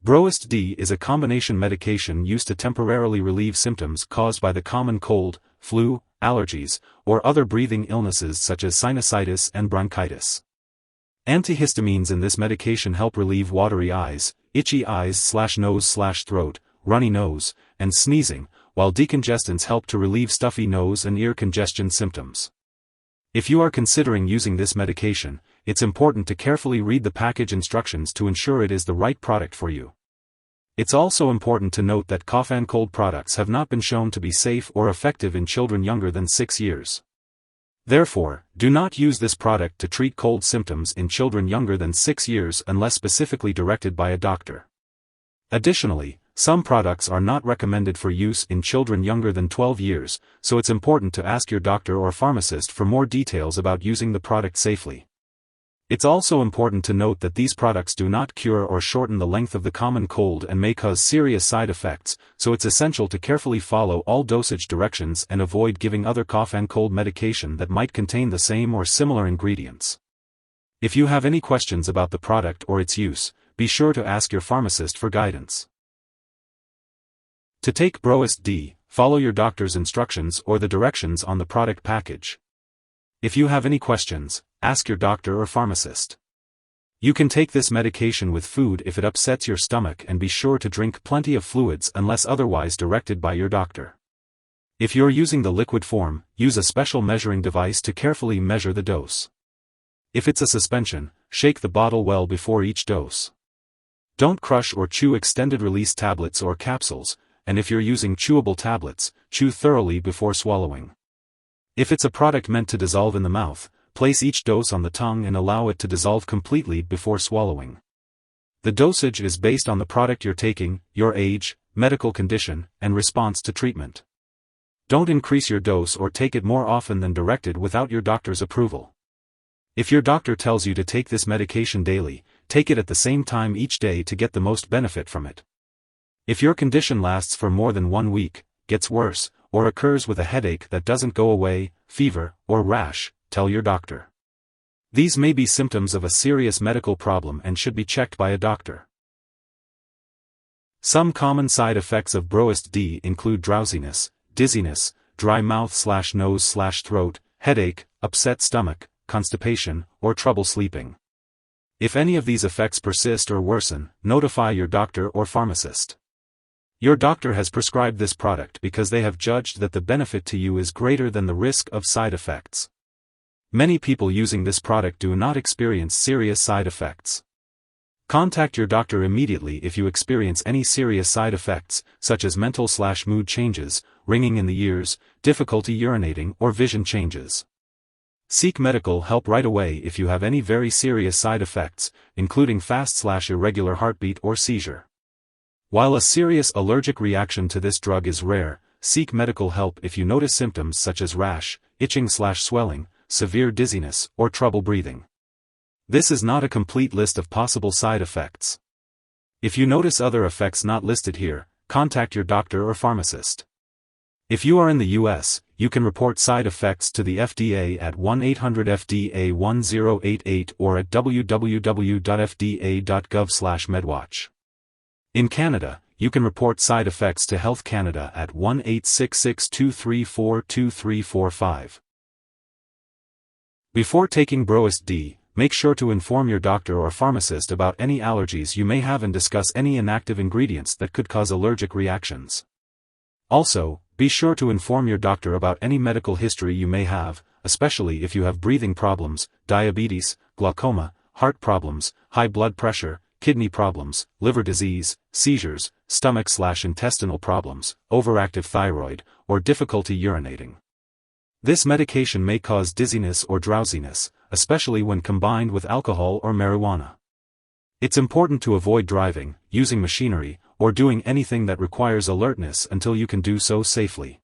Brohist D is a combination medication used to temporarily relieve symptoms caused by the common cold, flu, allergies, or other breathing illnesses such as sinusitis and bronchitis. Antihistamines in this medication help relieve watery eyes, itchy eyes/nose/throat, runny nose, and sneezing, while decongestants help to relieve stuffy nose and ear congestion symptoms. If you are considering using this medication, it's important to carefully read the package instructions to ensure it is the right product for you. It's also important to note that cough and cold products have not been shown to be safe or effective in children younger than 6 years. Therefore, do not use this product to treat cold symptoms in children younger than 6 years unless specifically directed by a doctor. Additionally, some products are not recommended for use in children younger than 12 years, so it's important to ask your doctor or pharmacist for more details about using the product safely. It's also important to note that these products do not cure or shorten the length of the common cold and may cause serious side effects, so it's essential to carefully follow all dosage directions and avoid giving other cough and cold medication that might contain the same or similar ingredients. If you have any questions about the product or its use, be sure to ask your pharmacist for guidance. To take Brohist D, follow your doctor's instructions or the directions on the product package. If you have any questions, ask your doctor or pharmacist. You can take this medication with food if it upsets your stomach, and be sure to drink plenty of fluids unless otherwise directed by your doctor. If you're using the liquid form, use a special measuring device to carefully measure the dose. If it's a suspension, shake the bottle well before each dose. Don't crush or chew extended-release tablets or capsules, and if you're using chewable tablets, chew thoroughly before swallowing. If it's a product meant to dissolve in the mouth, place each dose on the tongue and allow it to dissolve completely before swallowing. The dosage is based on the product you're taking, your age, medical condition, and response to treatment. Don't increase your dose or take it more often than directed without your doctor's approval. If your doctor tells you to take this medication daily, take it at the same time each day to get the most benefit from it. If your condition lasts for more than 1 week, gets worse, or occurs with a headache that doesn't go away, fever, or rash, tell your doctor. These may be symptoms of a serious medical problem and should be checked by a doctor. Some common side effects of Brohist D include drowsiness, dizziness, dry mouth/nose/throat, headache, upset stomach, constipation, or trouble sleeping. If any of these effects persist or worsen, notify your doctor or pharmacist. Your doctor has prescribed this product because they have judged that the benefit to you is greater than the risk of side effects. Many people using this product do not experience serious side effects. Contact your doctor immediately if you experience any serious side effects, such as mental/mood changes, ringing in the ears, difficulty urinating, or vision changes. Seek medical help right away if you have any very serious side effects, including fast/irregular heartbeat or seizure. While a serious allergic reaction to this drug is rare, seek medical help if you notice symptoms such as rash, itching/swelling, severe dizziness, or trouble breathing. This is not a complete list of possible side effects. If you notice other effects not listed here, contact your doctor or pharmacist. If you are in the US, you can report side effects to the FDA at 1-800-FDA-1088 or at www.fda.gov/medwatch. In Canada, you can report side effects to Health Canada at 1-866-234-2345. Before taking Brohist D, make sure to inform your doctor or pharmacist about any allergies you may have and discuss any inactive ingredients that could cause allergic reactions. Also, be sure to inform your doctor about any medical history you may have, especially if you have breathing problems, diabetes, glaucoma, heart problems, high blood pressure, kidney problems, liver disease, seizures, stomach/intestinal problems, overactive thyroid, or difficulty urinating. This medication may cause dizziness or drowsiness, especially when combined with alcohol or marijuana. It's important to avoid driving, using machinery, or doing anything that requires alertness until you can do so safely.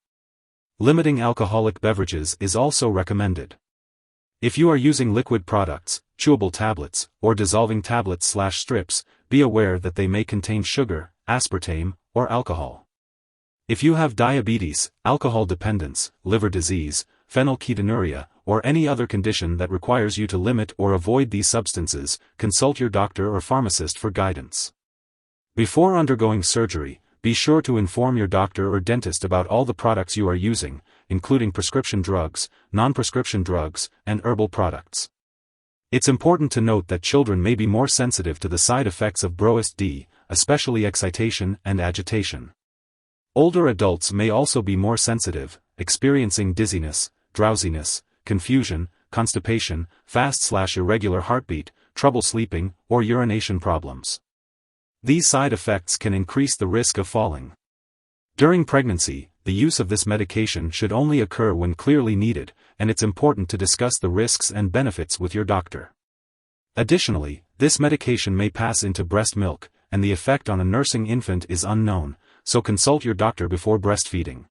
Limiting alcoholic beverages is also recommended. If you are using liquid products, chewable tablets, or dissolving tablets/strips, be aware that they may contain sugar, aspartame, or alcohol. If you have diabetes, alcohol dependence, liver disease, phenylketonuria, or any other condition that requires you to limit or avoid these substances, consult your doctor or pharmacist for guidance. Before undergoing surgery, be sure to inform your doctor or dentist about all the products you are using, including prescription drugs, non-prescription drugs, and herbal products. It's important to note that children may be more sensitive to the side effects of Brohist D, especially excitation and agitation. Older adults may also be more sensitive, experiencing dizziness, drowsiness, confusion, constipation, fast/irregular heartbeat, trouble sleeping, or urination problems. These side effects can increase the risk of falling. During pregnancy, the use of this medication should only occur when clearly needed, and it's important to discuss the risks and benefits with your doctor. Additionally, this medication may pass into breast milk, and the effect on a nursing infant is unknown, so consult your doctor before breastfeeding.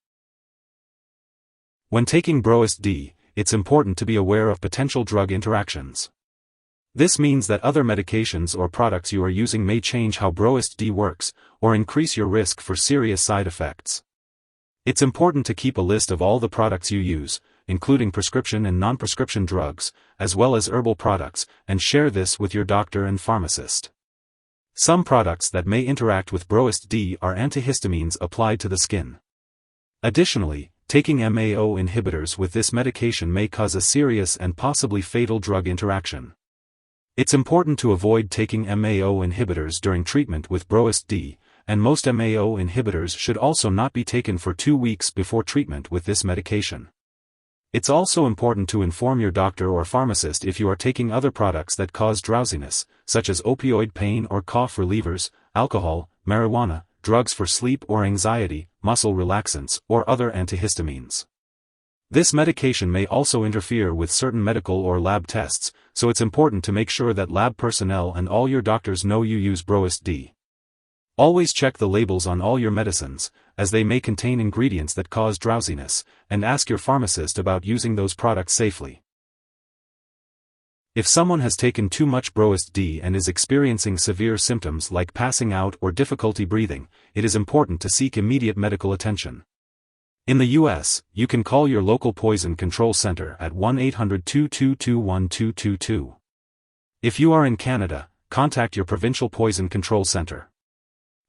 When taking Brohist D, it's important to be aware of potential drug interactions. This means that other medications or products you are using may change how Brohist D works, or increase your risk for serious side effects. It's important to keep a list of all the products you use, including prescription and non-prescription drugs, as well as herbal products, and share this with your doctor and pharmacist. Some products that may interact with Brohist D are antihistamines applied to the skin. Additionally, taking MAO inhibitors with this medication may cause a serious and possibly fatal drug interaction. It's important to avoid taking MAO inhibitors during treatment with Brohist D, and most MAO inhibitors should also not be taken for 2 weeks before treatment with this medication. It's also important to inform your doctor or pharmacist if you are taking other products that cause drowsiness, such as opioid pain or cough relievers, alcohol, marijuana, drugs for sleep or anxiety, muscle relaxants, or other antihistamines. This medication may also interfere with certain medical or lab tests, so it's important to make sure that lab personnel and all your doctors know you use Brohist D. Always check the labels on all your medicines, as they may contain ingredients that cause drowsiness, and ask your pharmacist about using those products safely. If someone has taken too much Brohist D and is experiencing severe symptoms like passing out or difficulty breathing, it is important to seek immediate medical attention. In the U.S., you can call your local poison control center at 1-800-222-1222. If you are in Canada, contact your provincial poison control center.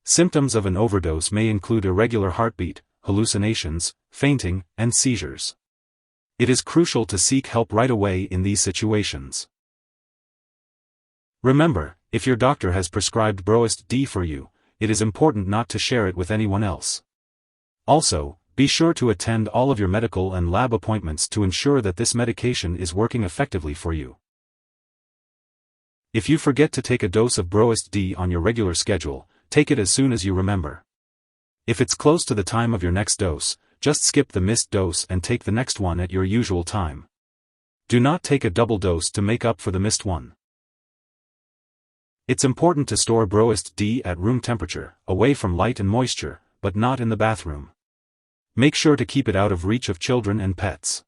Symptoms of an overdose may include irregular heartbeat, hallucinations, fainting, and seizures. It is crucial to seek help right away in these situations. Remember, if your doctor has prescribed Brohist D for you, it is important not to share it with anyone else. Also, be sure to attend all of your medical and lab appointments to ensure that this medication is working effectively for you. If you forget to take a dose of Brohist D on your regular schedule, take it as soon as you remember. If it's close to the time of your next dose, just skip the missed dose and take the next one at your usual time. Do not take a double dose to make up for the missed one. It's important to store Brohist D at room temperature, away from light and moisture, but not in the bathroom. Make sure to keep it out of reach of children and pets.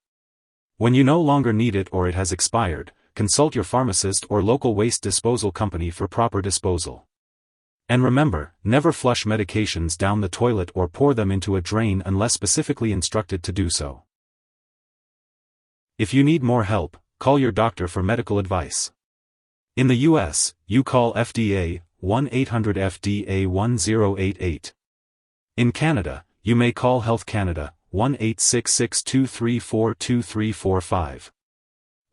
When you no longer need it or it has expired, consult your pharmacist or local waste disposal company for proper disposal. And remember, never flush medications down the toilet or pour them into a drain unless specifically instructed to do so. If you need more help, call your doctor for medical advice. In the U.S., you call FDA, 1-800-FDA-1088. In Canada, you may call Health Canada, 1-866-234-2345.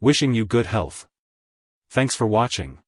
Wishing you good health. Thanks for watching.